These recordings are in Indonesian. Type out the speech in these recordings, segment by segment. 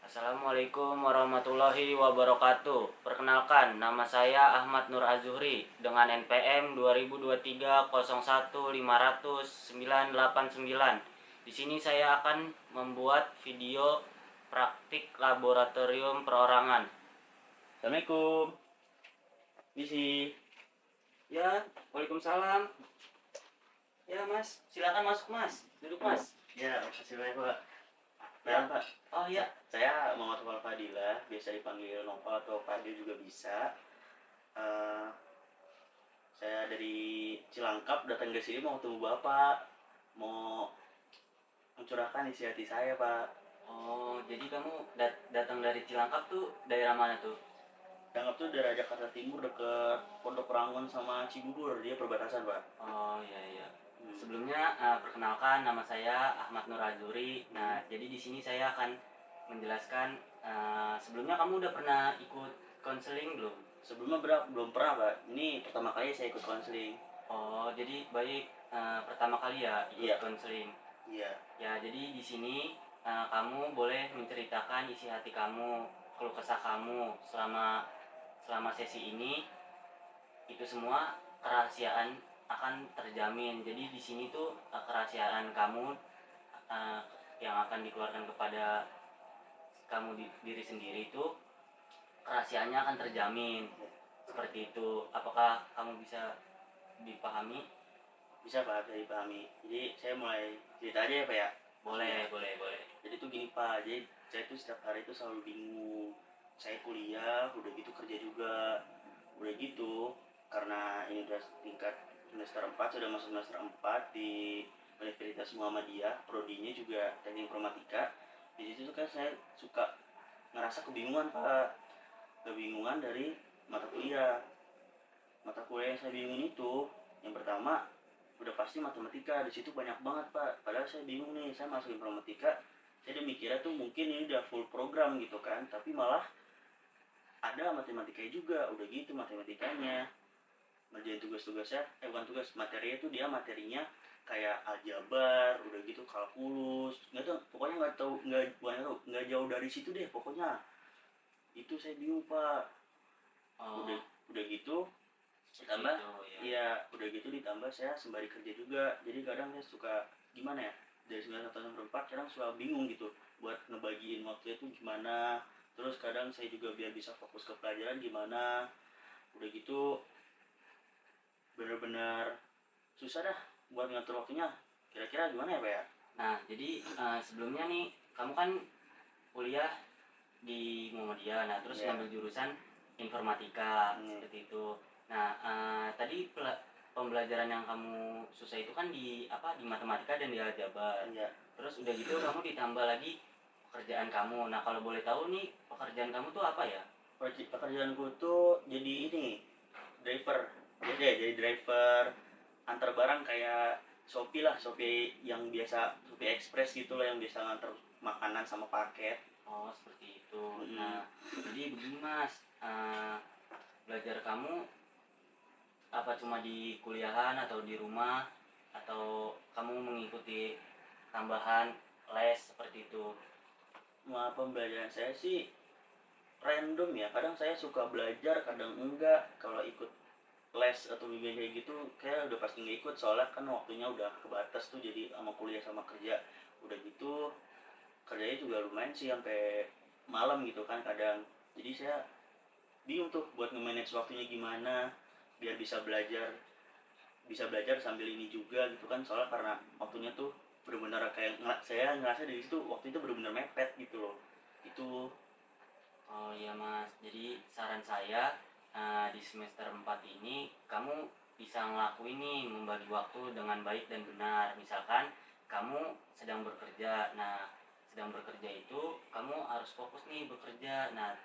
Assalamualaikum warahmatullahi wabarakatuh. Perkenalkan, nama saya Ahmad Nur Azuhri dengan NPM 202301500989. Di sini saya akan membuat video praktik laboratorium perorangan. Assalamualaikum. Misi. Ya, Waalaikumsalam. Ya, Mas, silakan masuk, Mas. Duduk, Mas. Ya, makasih banyak, Pak. Ya. Pak. Oh iya. Saya Muhammad Nopal Fadilah, biasa dipanggil Nopal atau Fadil juga bisa. Saya dari Cilangkap datang ke sini mau ketemu Bapak. Mau mencurahkan isi hati saya, Pak. Oh, jadi kamu datang dari Cilangkap tuh daerah mana tuh? Cilangkap tuh daerah Jakarta Timur dekat Pondok Rangon sama Cibubur, dia perbatasan, Pak. Oh iya. Sebelumnya perkenalkan, nama saya Ahmad Nur Azuri. Nah, jadi di sini saya akan menjelaskan, sebelumnya kamu udah pernah ikut konseling belum? Sebelumnya belum pernah, Pak. Ini pertama kali saya ikut konseling. Oh, jadi baik, pertama kali ya ikut Iya. konseling. Iya. Ya, jadi di sini kamu boleh menceritakan isi hati kamu, keluh kesah kamu selama sesi ini. Itu semua kerahasiaan akan terjamin. Jadi di sini tuh kerahasiaan kamu yang akan dikeluarkan kepada kamu diri sendiri itu rahasianya akan terjamin. Seperti itu. Apakah kamu bisa dipahami? Bisa, Pak, bisa dipahami. Jadi saya mulai cerita aja ya, Pak ya. Boleh. Jadi tuh gini, Pak. Jadi saya tuh setiap hari tuh selalu bingung. Saya kuliah, udah gitu kerja juga. Udah gitu karena ini udah tingkat semester 4, sudah masuk semester 4 di Universitas Muhammadiyah, prodinya juga teknik informatika. Di situ tuh kan saya suka ngerasa kebingungan, Pak. Kebingungan dari mata kuliah. Mata kuliah yang saya bingung itu, yang pertama udah pasti matematika. Di situ banyak banget, Pak. Padahal saya bingung nih, saya masuk informatika, saya udah mikirnya tuh mungkin ini udah full program gitu kan, tapi malah ada matematikanya juga. Udah gitu matematikanya ngerjain tugas-tugasnya, bukan tugas, materinya tuh dia materinya kayak aljabar, udah gitu kalkulus, nggak tahu pokoknya, nggak jauh dari situ deh pokoknya. Itu saya bingung, Pak. Oh, udah gitu ditambah gitu, ya. ya udah gitu ditambah saya sembari kerja juga. Jadi kadang saya suka gimana ya, dari 9 sampai 4 kadang suka bingung gitu buat ngebagiin waktunya tuh gimana. Terus kadang saya juga biar bisa fokus ke pelajaran gimana. Udah gitu bener-bener susah dah buat ngatur waktunya. Kira-kira gimana ya, Pak ya? Nah, jadi sebelumnya nih kamu kan kuliah di Muhammadiyah, nah terus Iya. ngambil jurusan informatika. Hmm. Seperti itu. Nah, tadi pembelajaran yang kamu susah itu kan di matematika dan di aljabar. Iya. Terus udah gitu kamu ditambah lagi pekerjaan kamu. Nah, kalau boleh tahu nih pekerjaan kamu tuh apa ya? Pekerjaanku tuh jadi ini, driver. Jadi driver antar barang kayak Shopee lah, Shopee yang biasa, Shopee Express gitu lah, yang biasa nganter makanan sama paket. Oh, seperti itu. Nah, jadi begini Mas, belajar kamu apa cuma di kuliahan atau di rumah, atau kamu mengikuti tambahan les seperti itu? Pembelajaran saya sih random ya, kadang saya suka belajar, kadang enggak. Kalau ikut les atau bimbel kayak gitu kayak udah pasti nggak ikut, soalnya kan waktunya udah kebatas tuh, jadi sama kuliah sama kerja. Udah gitu kerjanya juga lumayan sih sampai malam gitu kan kadang. Jadi saya bingung tuh buat nge-manage waktunya gimana biar bisa belajar sambil ini juga gitu kan, soalnya karena waktunya tuh benar-benar kayak saya ngerasa dari situ waktu itu benar-benar mepet gitu loh. Itu. Oh iya Mas, jadi saran saya di semester 4 ini kamu bisa ngelakuin nih, membagi waktu dengan baik dan benar. Misalkan kamu sedang bekerja, nah sedang bekerja itu kamu harus fokus nih bekerja. Nah,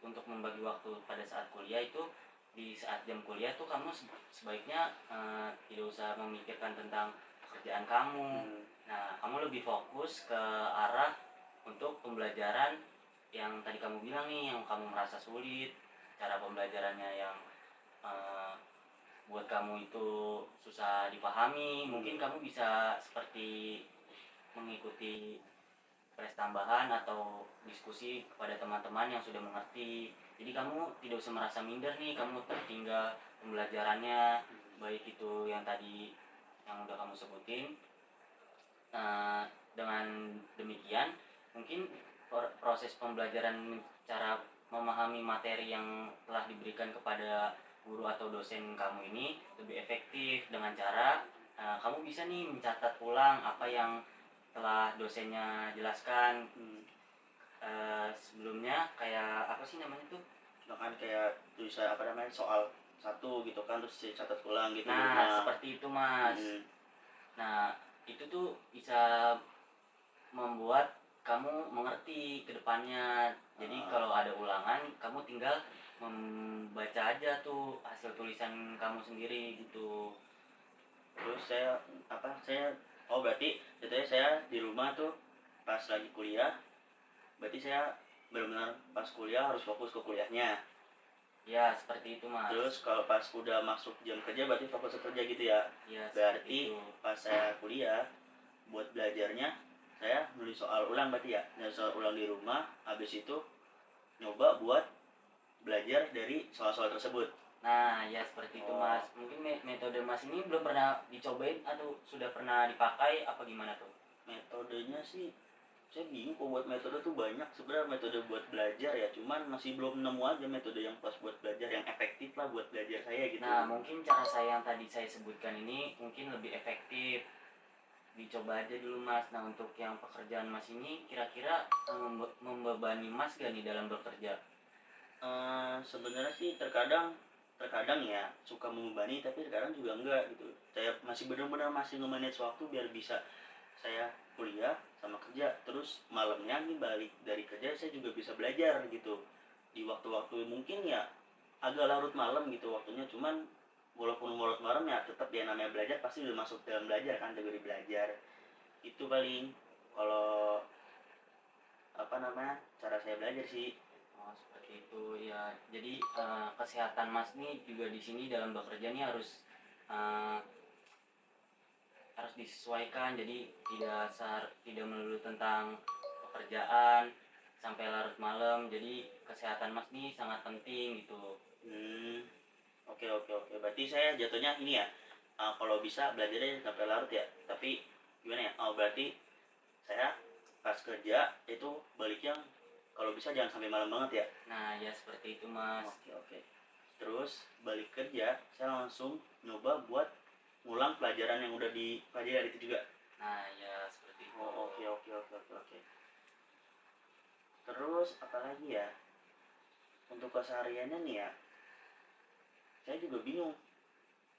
untuk membagi waktu pada saat kuliah itu, di saat jam kuliah tuh kamu sebaiknya tidak usah memikirkan tentang pekerjaan kamu. Nah, kamu lebih fokus ke arah untuk pembelajaran yang tadi kamu bilang nih, yang kamu merasa sulit, cara pembelajarannya yang buat kamu itu susah dipahami. Mungkin kamu bisa seperti mengikuti les tambahan atau berdiskusi kepada teman-teman yang sudah mengerti. Jadi kamu tidak usah merasa minder nih, kamu tertinggal pembelajarannya, baik itu yang tadi yang udah kamu sebutin. Dengan demikian mungkin proses pembelajaran cara memahami materi yang telah diberikan kepada guru atau dosen kamu ini lebih efektif dengan cara kamu bisa nih mencatat ulang apa yang telah dosennya jelaskan sebelumnya, kayak apa sih namanya tuh? Bahkan kayak tulisan apa namanya soal satu gitu kan terus catat ulang gitu di Nah, rumah. seperti itu Mas. Nah, itu tuh bisa membuat kamu mengerti ke depannya. Jadi kalau ada ulangan, kamu tinggal membaca aja tuh hasil tulisan kamu sendiri gitu. Terus saya berarti jadinya saya di rumah tuh pas lagi kuliah, berarti saya benar-benar pas kuliah harus fokus ke kuliahnya. Ya, seperti itu Mas. Terus kalau pas udah masuk jam kerja berarti fokus ke kerja gitu ya. Ya, Berarti itu. pas saya kuliah buat belajarnya saya nulis soal ulang berarti ya. Nulis soal ulang di rumah, habis itu nyoba buat belajar dari soal-soal tersebut. Nah, ya seperti itu Mas. Mungkin metode Mas ini belum pernah dicobain atau sudah pernah dipakai apa gimana tuh? Metodenya sih saya bingung kok, buat metode tuh banyak sebenarnya metode buat belajar ya, cuman masih belum nemu aja metode yang pas buat belajar yang efektif lah buat belajar saya gitu. Nah, mungkin cara saya yang tadi saya sebutkan ini mungkin lebih efektif. Dicoba aja dulu Mas. Nah, untuk yang pekerjaan Mas ini kira-kira membebani Mas gak nih dalam bekerja? Sebenarnya sih terkadang ya suka membebani, tapi terkadang juga enggak gitu. Saya masih benar-benar masih nge-manage waktu biar bisa saya kuliah sama kerja, terus malamnya nih balik dari kerja saya juga bisa belajar gitu di waktu-waktu mungkin ya agak larut malam gitu waktunya, cuman walaupun larut malam ya tetap ya namanya belajar pasti udah masuk dalam belajar kan, kategori belajar. Itu paling kalau apa namanya cara saya belajar sih. Oh, seperti itu ya. Jadi kesehatan Mas nih juga di sini dalam bekerja nih uh, harus disesuaikan. Jadi tidak melulu tentang pekerjaan sampai larut malam. Jadi kesehatan Mas nih sangat penting gitu. Oke. Berarti saya jatuhnya ini ya, kalau bisa belajarnya sampai larut ya. Tapi gimana ya? Berarti saya pas kerja itu baliknya kalau bisa jangan sampai malam banget ya. Nah, ya seperti itu Mas. Oke. Terus balik kerja saya langsung nyoba buat ngulang pelajaran yang udah dipelajari itu juga. Nah, ya seperti itu. Oke. Terus apalagi ya? Untuk kesehariannya nih ya, saya juga bingung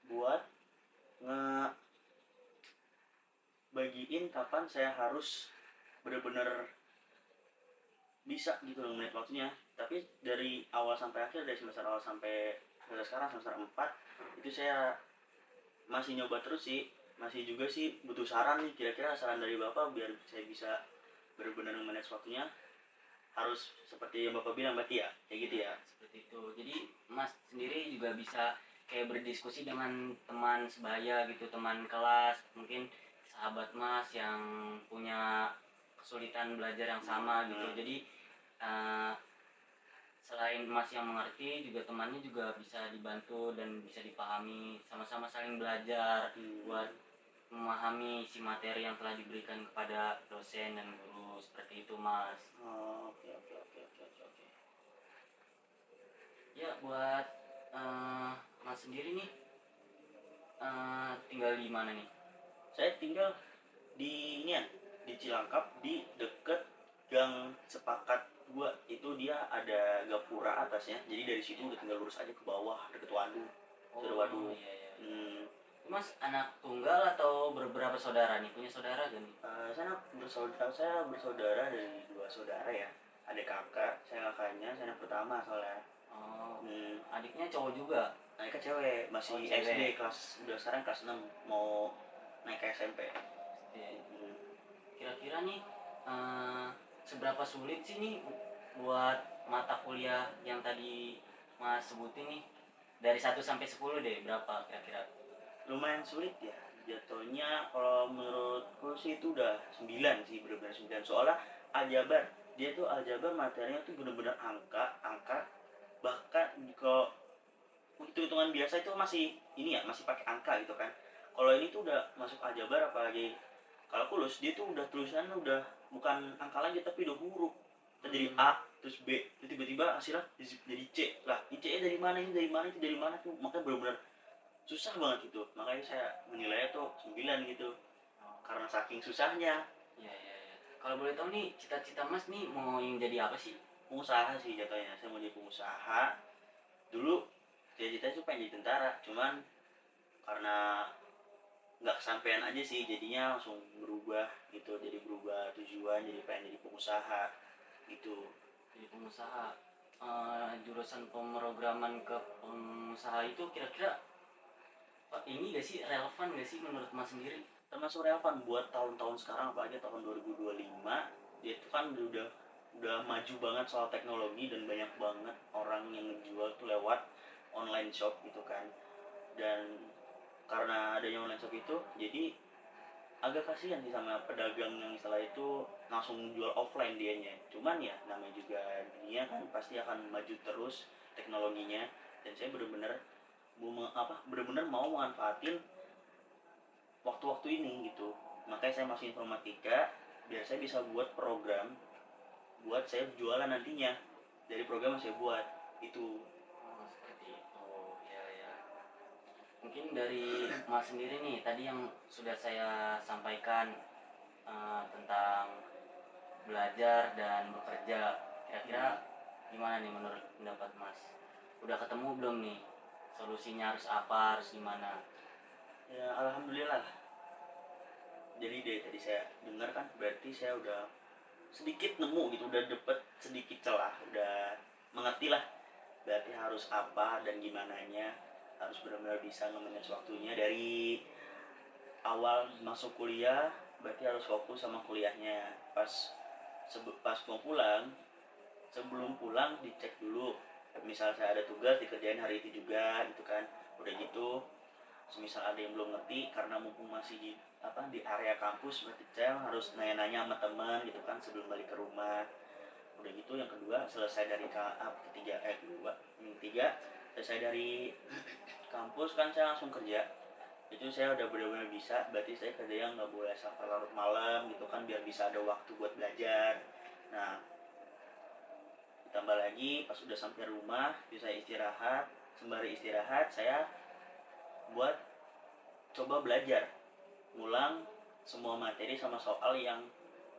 buat ngebagiin kapan saya harus benar-benar bisa gitu loh menit waktunya. Tapi dari awal sampai akhir, dari semester awal sampai sekarang semester 4 itu saya masih nyoba terus sih, masih juga sih butuh saran nih, kira-kira saran dari Bapak biar saya bisa benar-benar manage waktunya harus seperti yang Bapak bilang berarti ya, kayak gitu ya. Seperti itu. Jadi Mas sendiri juga bisa kayak berdiskusi dengan teman sebaya gitu, teman kelas, mungkin sahabat Mas yang punya kesulitan belajar yang sama gitu. Jadi selain Mas yang mengerti, juga temannya juga bisa dibantu dan bisa dipahami, sama-sama saling belajar buat memahami si materi yang telah diberikan kepada dosen dan guru, seperti itu Mas. Oke. Ya, buat Mas sendiri nih tinggal di mana nih? Saya tinggal di ini ya, di Cilangkap, di deket Gang Sepakat 2. Itu dia ada gapura atasnya, jadi dari situ udah tinggal lurus aja ke bawah deket waduk. Waduk. Iya. Mas anak tunggal atau beberapa saudara nih? Punya saudara gak nih? Saya bersaudara dari 2 saudara ya. Ada kakak, saya kakaknya, saya anak pertama soalnya. Adiknya cowok juga? Adiknya cewek, masih SD kelas, udah sekarang kelas 6 mau naik ke SMP. Kira-kira nih seberapa sulit sih nih buat mata kuliah yang tadi Mas sebutin nih? Dari 1 sampai 10 deh, berapa kira-kira? Lumayan sulit ya jatuhnya, kalau menurutku sih itu udah 9 sih, bener-bener 9. Soalnya aljabar dia tuh aljabar materinya tuh bener-bener angka, bahkan kalau hitung-hitungan biasa itu masih ini ya, masih pakai angka gitu kan. Kalau ini tuh udah masuk aljabar, apalagi kalkulus, dia tuh udah tulisannya udah bukan angka lagi tapi udah huruf. Jadi A terus B, terus tiba-tiba hasilnya jadi C lah. Ini C dari mana, ini dari mana, itu dari mana tuh, makanya benar-benar susah banget itu. Makanya saya menilainya tuh 9 gitu, Oh, karena saking susahnya. iya iya iya. Kalau boleh tahu nih, cita-cita Mas nih mau yang jadi apa sih? Pengusaha sih jatuhnya, saya mau jadi pengusaha. Dulu cita-cita tuh pengen jadi tentara, cuman karena nggak kesampaian aja sih, jadinya langsung berubah gitu, jadi berubah tujuan, jadi pengen jadi pengusaha gitu. Jadi pengusaha. Jurusan pemrograman ke pengusaha itu kira-kira ini gak sih, relevan gak sih menurut Mas sendiri? Termasuk relevan buat tahun-tahun sekarang, apalagi tahun 2025. Dia itu kan udah maju banget soal teknologi, dan banyak banget orang yang ngejual tuh lewat online shop gitu kan. Dan karena adanya online shop itu, jadi agak kasihan sih sama pedagang yang istilah itu langsung jual offline dianya. Cuman ya namanya juga dunia kan pasti akan maju terus teknologinya, dan saya bener-bener bener-bener mau manfaatin waktu-waktu ini gitu. Makanya saya masih informatika, biar saya bisa buat program buat saya jualan nantinya dari program yang saya buat itu. Oh, seperti itu. Ya ya. Mungkin dari Mas sendiri nih, tadi yang sudah saya sampaikan tentang belajar dan bekerja. Kira-kira gimana nih menurut pendapat Mas? Udah ketemu belum nih? Solusinya harus apa, harus gimana? Ya alhamdulillah. Jadi dari tadi saya dengar kan, berarti saya udah sedikit nemu gitu, udah dapet sedikit celah, udah mengerti lah berarti harus apa dan gimana nya. Harus benar-benar bisa nge-manage waktunya dari awal masuk kuliah, berarti harus fokus sama kuliahnya. Pas mau pulang, sebelum pulang dicek dulu, misal saya ada tugas dikerjain hari itu juga gitu kan. Udah gitu, semisal ada yang belum ngerti, karena mumpung masih di area kampus, berarti saya harus nanya-nanya sama teman gitu kan sebelum balik ke rumah. Udah gitu, yang kedua selesai dari yang ketiga selesai dari kampus kan, saya langsung kerja. Itu saya udah benar-benar bisa, berarti saya kerja yang nggak boleh sampai larut malam gitu kan, biar bisa ada waktu buat belajar. Nah, ditambah lagi pas udah sampai rumah bisa istirahat. Sembari istirahat saya buat coba belajar ngulang semua materi sama soal yang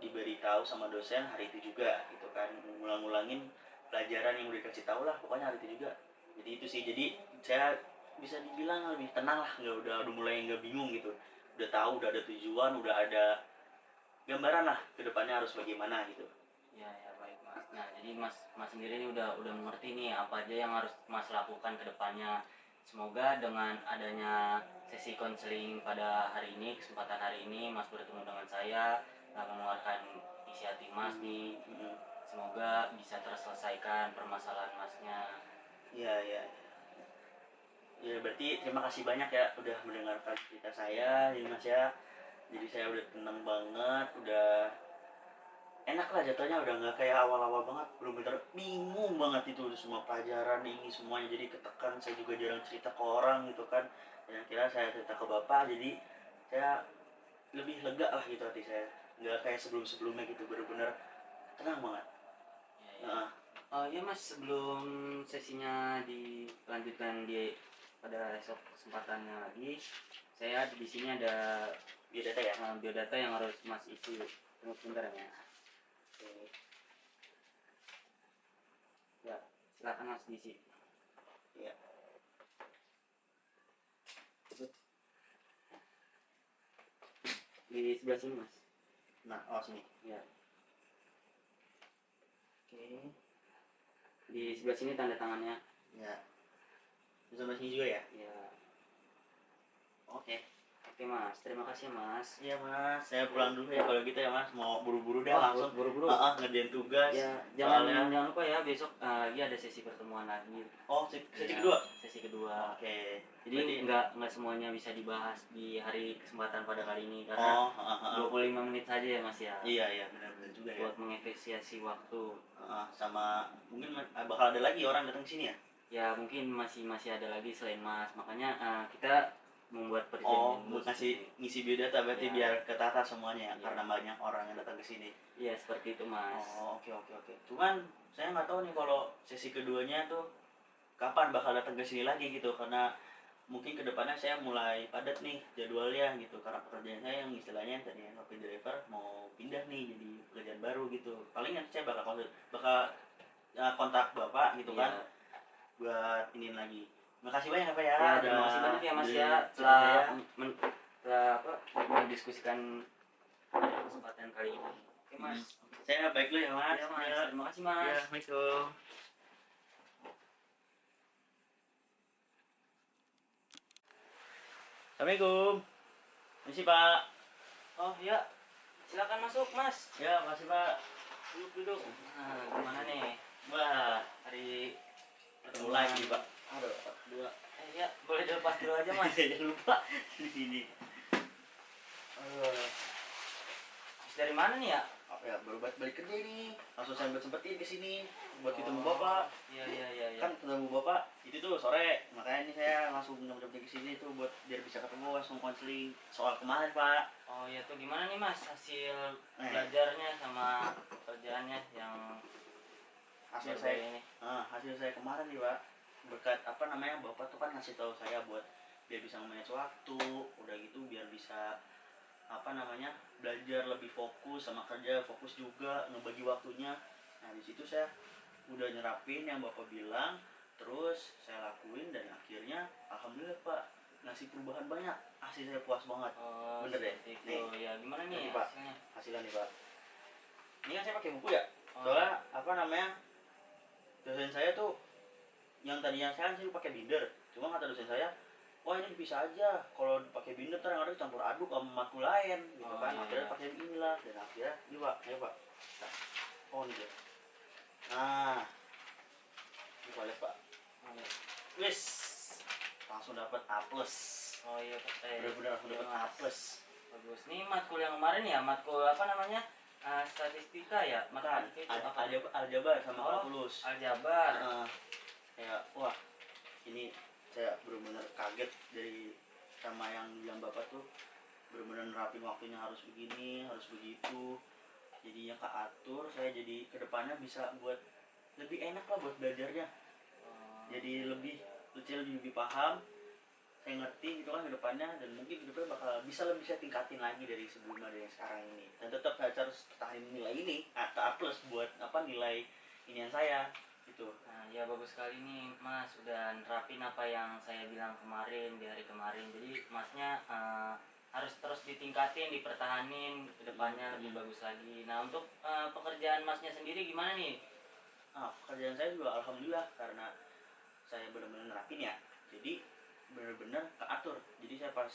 diberitahu sama dosen hari itu juga gitu kan. Ngulang-ngulangin pelajaran yang udah dikasih tahu lah pokoknya hari itu juga. Jadi itu sih, jadi saya bisa dibilang lebih tenang lah, udah mulai nggak bingung gitu, udah tahu, udah ada tujuan, udah ada gambaran lah kedepannya harus bagaimana gitu. Ya ya, baik Mas. Nah, jadi Mas sendiri ini udah mengerti nih apa aja yang harus Mas lakukan ke depannya. Semoga dengan adanya sesi konseling pada hari ini, kesempatan hari ini Mas bertemu dengan saya, mengeluarkan isi hati Mas nih. Semoga bisa terselesaikan permasalahan Masnya. Iya, iya. Ya berarti terima kasih banyak ya udah mendengarkan cerita saya ini Mas ya. Jadi saya udah tenang banget, udah enak lah jatuhnya, udah nggak kayak awal-awal banget, bener-bener bingung banget itu semua pelajaran ini semuanya, jadi ketekan. Saya juga jarang cerita ke orang gitu kan, yang kira saya cerita ke bapak, jadi saya lebih lega lah gitu hati saya, nggak kayak sebelum-sebelumnya gitu, bener-bener tenang banget. Ya ya. Nah, Ya Mas, sebelum sesinya dilanjutkan pada esok kesempatannya lagi, saya di sini ada biodata ya. biodata yang harus Mas isi. Tunggu sebentar ya. Oke. Ya, silakan Mas diisi. Ya. Di sebelah sini Mas. Nah, oh sini. Ya, Oke. di sebelah sini tanda tangannya. Ya. Bisa sini juga ya. Ya, Oke. Oke Mas, terima kasih Mas. Iya Mas, saya pulang dulu ya kalau gitu ya Mas. Mau buru-buru deh Oh, langsung. buru-buru. Ngerjain tugas. Ya, Soalnya jangan lupa ya besok lagi ada sesi pertemuan lagi. sesi Ya, kedua. sesi kedua. Oke. Jadi Berarti nggak semuanya bisa dibahas di hari kesempatan pada kali ini karena 25 menit saja ya Mas ya. Iya benar-benar juga ya. Buat mengapresiasi waktu. Sama mungkin bakal ada lagi orang datang ke sini ya. Ya mungkin masih ada lagi selain Mas. Makanya kita membuat perjanjian dulu ngisi biodata berarti Ya. biar ketata semuanya ya, Iya. karena banyak orang yang datang ke sini. Iya seperti itu Mas. Oke. Cuman saya nggak tahu nih kalau sesi keduanya tuh kapan bakal datang ke sini lagi gitu, karena mungkin kedepannya saya mulai padat nih jadwalnya gitu, karena pekerjaan saya yang istilahnya tadi coffee driver mau pindah nih jadi pekerjaan baru gitu. Paling nanti saya bakal kontak bapak gitu Iya. kan buat ini lagi. Makasih banyak Pak ya. Ya, terima kasih banyak ya Mas ya telah mendiskusikan pada kesempatan kali ini. Oke Mas. Saya baik dulu ya Mas. Ya Mas, terima kasih Mas. Ya, Assalamualaikum. Assalamualaikum. Misi Pak. Oh iya, silakan masuk Mas. Ya, makasih Pak. Duduk. Nah, gimana nih? Wah, Hari ketemu lagi Pak. Aduh, dua. Ya, boleh dilepas dulu aja Mas. Jangan lupa di sini. Dari mana nih ya? Apa ya, baru balik kerja ini. Langsung saya sempetin ke sini buat ketemu Oh, Bapak. Iya. Kan ketemu Bapak itu tuh sore, makanya ini saya langsung nyempet ke sini tuh buat biar bisa ketemu, langsung konseling soal kemarin Pak. Oh iya tuh gimana nih Mas hasil belajarnya sama kerjaannya yang hasil saya saya kemarin nih Pak, berkat Bapak tuh kan ngasih tahu saya buat biar bisa manage waktu, udah gitu biar bisa belajar lebih fokus sama kerja, fokus juga ngebagi waktunya. Nah di situ saya udah nyerapin yang Bapak bilang, terus saya lakuin dan akhirnya alhamdulillah Pak ngasih perubahan banyak, asli saya puas banget. Bener deh. Nih ya gimana nih Pak, hasilnya nih Pak, ini kan saya pakai buku ya, soalnya dosen saya tuh yang tadinya saya pakai binder, cuma kata dosen saya, wah ini bisa aja kalau pakai binder kadang-kadang campur aduk sama matkul lain gitu kan. Akhirnya pakai inilah dan akhirnya ini Pak, ayo Pak. Ini dia. Nah, ini Pak lihat Pak. Wis, langsung dapat A+. Oh iya Pak. Bener-bener langsung dapat A+. Bagus. Nih matkul yang kemarin ya, matkul statistika ya? Aljabar sama kalkulus. Aljabar. Ya, wah, ini saya benar-benar kaget dari sama yang bilang Bapak tuh, benar-benar nerapin waktunya harus begini, harus begitu. Jadinya keatur, saya jadi kedepannya bisa buat lebih enak lah buat belajarnya. Jadi lebih paham, saya ngerti gitu kan kedepannya, dan mungkin kedepannya bakal bisa lebih saya tingkatin lagi dari sebelumnya, dari yang sekarang ini. Dan tetap saya harus pertahanin nilai ini atau A+ buat nilai inian saya gitu. Nah ya bagus sekali nih Mas, udah nerapin apa yang saya bilang kemarin di hari kemarin. Jadi Masnya harus terus ditingkatin, dipertahanin, kedepannya lebih bagus lagi. Nah untuk pekerjaan Masnya sendiri gimana nih? Pekerjaan saya juga alhamdulillah, karena saya benar-benar nerapin ya, jadi benar-benar keatur. Jadi saya pas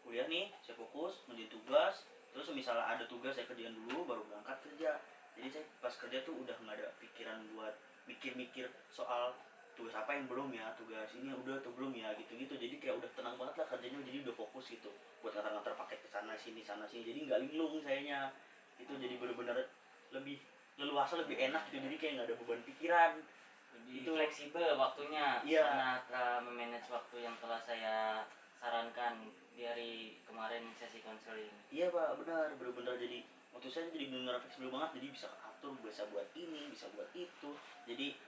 kuliah nih, saya fokus ngerjain tugas, terus misalnya ada tugas saya kerjain dulu baru berangkat kerja. Jadi saya pas kerja tuh udah nggak ada pikiran buat mikir-mikir soal tugas apa yang belum ya, tugas ini udah atau belum ya, gitu-gitu. Jadi kayak udah tenang banget lah kerjanya, jadi udah fokus gitu buat ngantar-ngantar paket ke sana sini, jadi nggak linglung sayanya itu. Jadi benar-benar lebih leluasa, lebih enak gitu, jadi kayak nggak ada beban pikiran. Jadi itu fleksibel waktunya. Iya. Karena memanage waktu yang telah saya sarankan di hari kemarin sesi konseling. Iya Pak, benar-benar jadi waktu saya jadi benar-benar fleksibel banget, jadi bisa atur, bisa buat ini, bisa buat itu. Jadi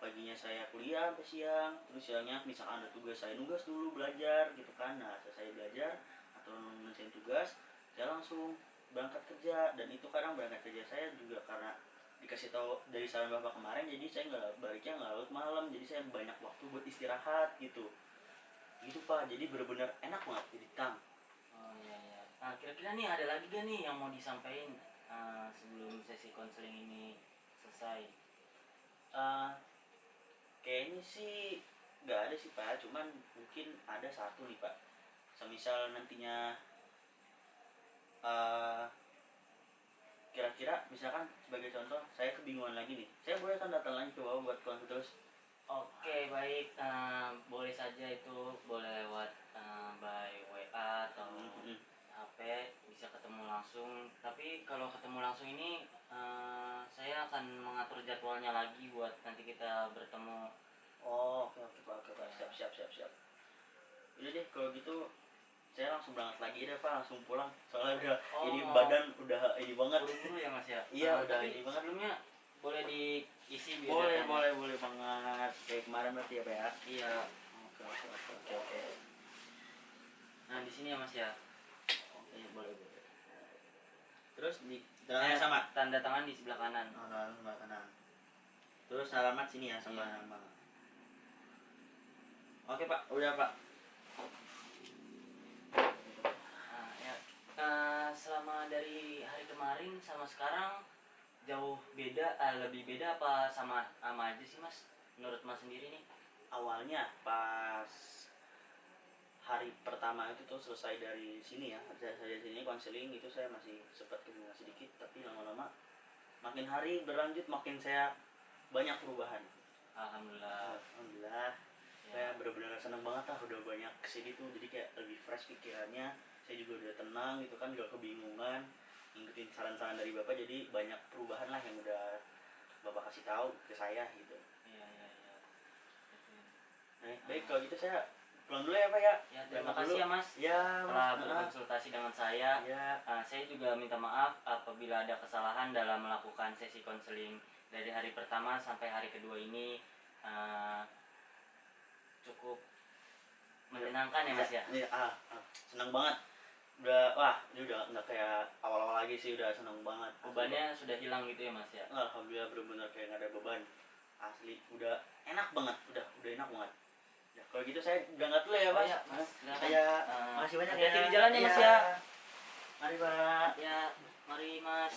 paginya saya kuliah sampai siang, terus siangnya misalkan ada tugas saya nugas dulu belajar gitu kan. Nah selesai belajar atau ngerjain tugas, saya langsung berangkat kerja. Dan itu kadang berangkat kerja saya juga karena dikasih tahu dari saran Bapak kemarin, jadi saya baliknya nggak larut malam, jadi saya banyak waktu buat istirahat gitu Pak. Jadi benar-benar enak banget jadi tang. Oh iya. Nah kira-kira nih ada lagi gak nih yang mau disampaikan sebelum sesi konseling ini selesai? Kayaknya sih nggak ada sih Pak, cuman mungkin ada satu nih Pak. semisal nantinya eh, kira-kira misalkan sebagai contoh saya kebingungan lagi nih, saya boleh kan datang lagi ke bawah buat konsul terus? Oke, baik. Boleh saja itu, boleh lewat by WA atau HP, bisa ketemu langsung. Tapi kalau ketemu langsung ini saya akan mengatur jadwalnya lagi buat nanti kita bertemu. Oh, oke oke Pak, oke Pak, siap siap siap siap. Udah deh kalau gitu saya langsung berangkat lagi deh Pak, langsung pulang. Soalnya udah ini badan udah ini banget. Buru-buru ya Mas ya. Iya, udah Tapi ini banget. sebelumnya boleh diisi Boleh, biodatanya. boleh banget. Kayak kemarin berarti ya Pak ya. Iya. Oke oke oke oke oke. Nah, di sini ya Mas ya. Oke, boleh boleh. Terus di tangannya sama. Tanda tangan di sebelah kanan. Oh, sebelah kanan. Terus alamat sini ya sama Iya. nama. Oke Pak, udah Pak. Nah, ya. Selama dari hari kemarin sama sekarang jauh beda, lebih beda apa sama aja sih Mas? Menurut Mas sendiri nih? Awalnya pas hari pertama itu tuh selesai dari sini ya, saya dari sini konseling itu saya masih sempat kebingungan sedikit, tapi lama-lama makin hari berlanjut makin saya banyak perubahan. Alhamdulillah. Alhamdulillah. Saya benar-benar seneng banget lah udah banyak kesini tuh, jadi kayak lebih fresh pikirannya, saya juga udah tenang gitu kan, gak kebingungan ngikutin saran-saran dari bapak, jadi banyak perubahan lah yang udah bapak kasih tahu ke saya gitu. Iya, iya, iya. Baik kalau gitu saya pulang dulu ya Pak ya. Ya, terima kasih ya Mas Ya, telah Mas. berkonsultasi dengan saya. Ya. Saya juga minta maaf apabila ada kesalahan dalam melakukan sesi konseling dari hari pertama sampai hari kedua ini. Cukup menyenangkan ya Mas ya. Iya, senang banget. Udah, wah, ini udah nggak kayak awal-awal lagi sih, udah senang banget. Bebannya sudah hilang gitu ya Mas ya. Alhamdulillah benar-benar kayak nggak ada beban. Asli, udah enak banget, udah enak banget. Ya, kalau gitu saya berangkat dulu ya, Pak. Ya, Mas. Saya makasih banyak ya. Hati-hati di jalan ya Mas ya. Mari, Pak. Ya, mari Mas.